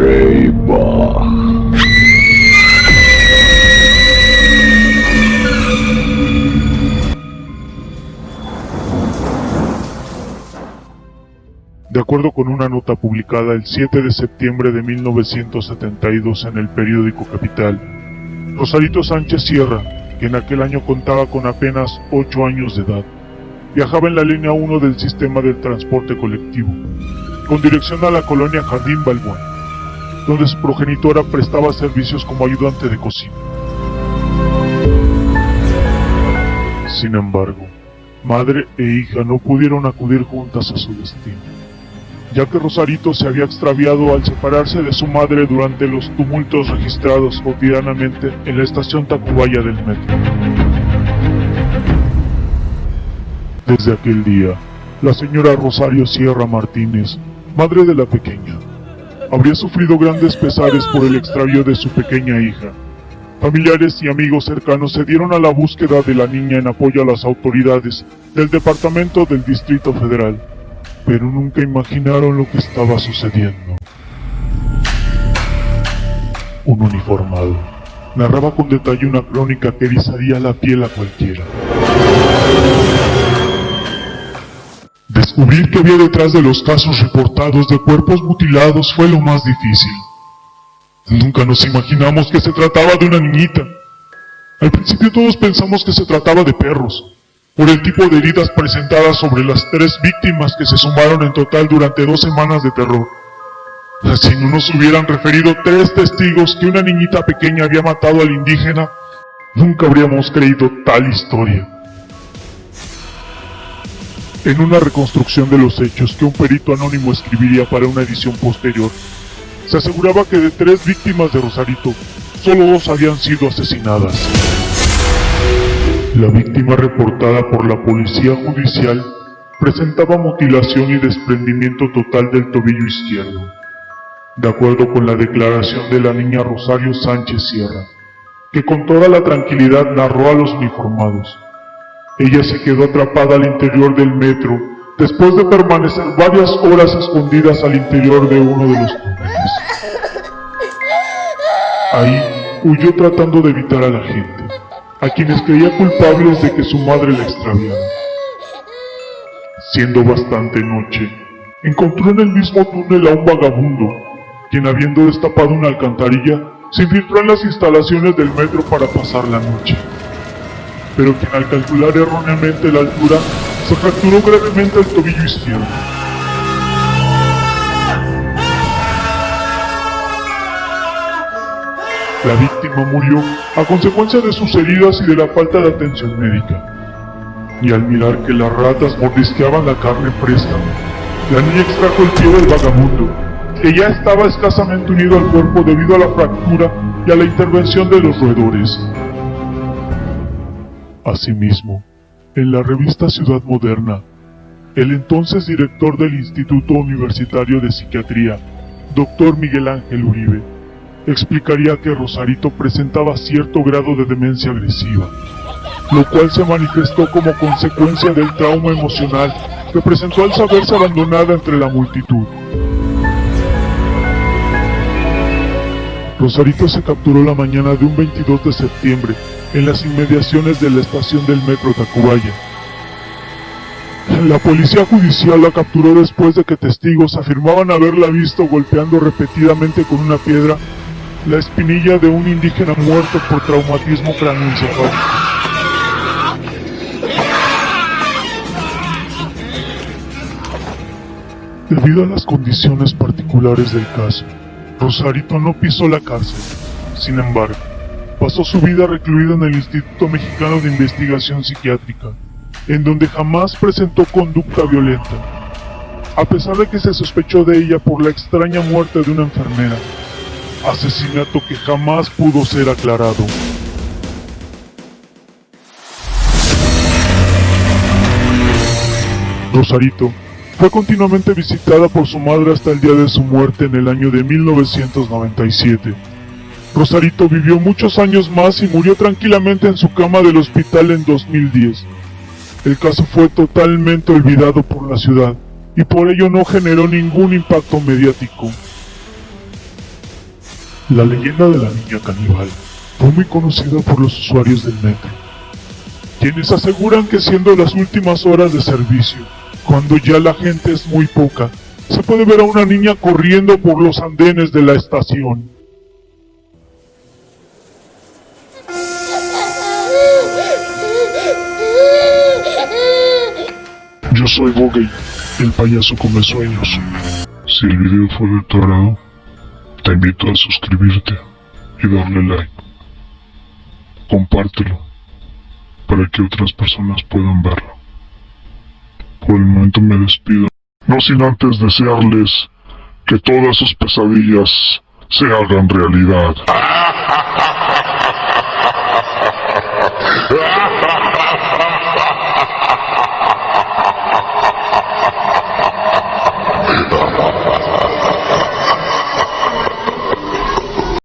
Reibach. De acuerdo con una nota publicada el 7 de septiembre de 1972 en el periódico Capital, Rosarito Sánchez Sierra, que en aquel año contaba con apenas 8 años de edad, viajaba en la línea 1 del sistema del transporte colectivo, con dirección a la colonia Jardín Balbuena, donde su progenitora prestaba servicios como ayudante de cocina. Sin embargo, madre e hija no pudieron acudir juntas a su destino, ya que Rosarito se había extraviado al separarse de su madre durante los tumultos registrados cotidianamente en la estación Tacubaya del metro. Desde aquel día, la señora Rosario Sierra Martínez, madre de la pequeña, habría sufrido grandes pesares por el extravío de su pequeña hija. Familiares y amigos cercanos se dieron a la búsqueda de la niña en apoyo a las autoridades del Departamento del Distrito Federal, pero nunca imaginaron lo que estaba sucediendo. Un uniformado narraba con detalle una crónica que erizaría la piel a cualquiera. Descubrir qué había detrás de los casos reportados de cuerpos mutilados fue lo más difícil. Nunca nos imaginamos que se trataba de una niñita. Al principio todos pensamos que se trataba de perros, por el tipo de heridas presentadas sobre las 3 víctimas que se sumaron en total durante 2 semanas de terror. Si no nos hubieran referido 3 testigos que una niñita pequeña había matado al indígena, nunca habríamos creído tal historia. En una reconstrucción de los hechos que un perito anónimo escribiría para una edición posterior, se aseguraba que de 3 víctimas de Rosarito, solo 2 habían sido asesinadas. La víctima reportada por la policía judicial presentaba mutilación y desprendimiento total del tobillo izquierdo. De acuerdo con la declaración de la niña Rosario Sánchez Sierra, que con toda la tranquilidad narró a los uniformados, ella se quedó atrapada al interior del metro después de permanecer varias horas escondidas al interior de uno de los túneles. Ahí huyó tratando de evitar a la gente, a quienes creía culpables de que su madre la extraviara. Siendo bastante noche, encontró en el mismo túnel a un vagabundo, quien habiendo destapado una alcantarilla, se infiltró en las instalaciones del metro para pasar la noche. Pero quien al calcular erróneamente la altura, se fracturó gravemente el tobillo izquierdo. La víctima murió a consecuencia de sus heridas y de la falta de atención médica. Y al mirar que las ratas mordisqueaban la carne fresca, la niña extrajo el pie del vagabundo, que ya estaba escasamente unido al cuerpo debido a la fractura y a la intervención de los roedores. Asimismo, en la revista Ciudad Moderna, el entonces director del Instituto Universitario de Psiquiatría, Dr. Miguel Ángel Uribe, explicaría que Rosarito presentaba cierto grado de demencia agresiva, lo cual se manifestó como consecuencia del trauma emocional que presentó al saberse abandonada entre la multitud. Rosarito se capturó la mañana de un 22 de septiembre en las inmediaciones de la estación del metro Tacubaya. La policía judicial la capturó después de que testigos afirmaban haberla visto golpeando repetidamente con una piedra la espinilla de un indígena muerto por traumatismo craneoencefálico. Debido a las condiciones particulares del caso, Rosarito no pisó la cárcel. Sin embargo, pasó su vida recluida en el Instituto Mexicano de Investigación Psiquiátrica, en donde jamás presentó conducta violenta, a pesar de que se sospechó de ella por la extraña muerte de una enfermera, asesinato que jamás pudo ser aclarado. Rosarito fue continuamente visitada por su madre hasta el día de su muerte en el año de 1997. Rosarito vivió muchos años más y murió tranquilamente en su cama del hospital en 2010. El caso fue totalmente olvidado por la ciudad y por ello no generó ningún impacto mediático. La leyenda de la niña caníbal fue muy conocida por los usuarios del metro, quienes aseguran que siendo las últimas horas de servicio, cuando ya la gente es muy poca, se puede ver a una niña corriendo por los andenes de la estación. Yo soy Bogey, el payaso come sueños. Si el video fue de tu agrado, te invito a suscribirte y darle like. Compártelo para que otras personas puedan verlo. Por el momento me despido, no sin antes desearles que todas sus pesadillas se hagan realidad.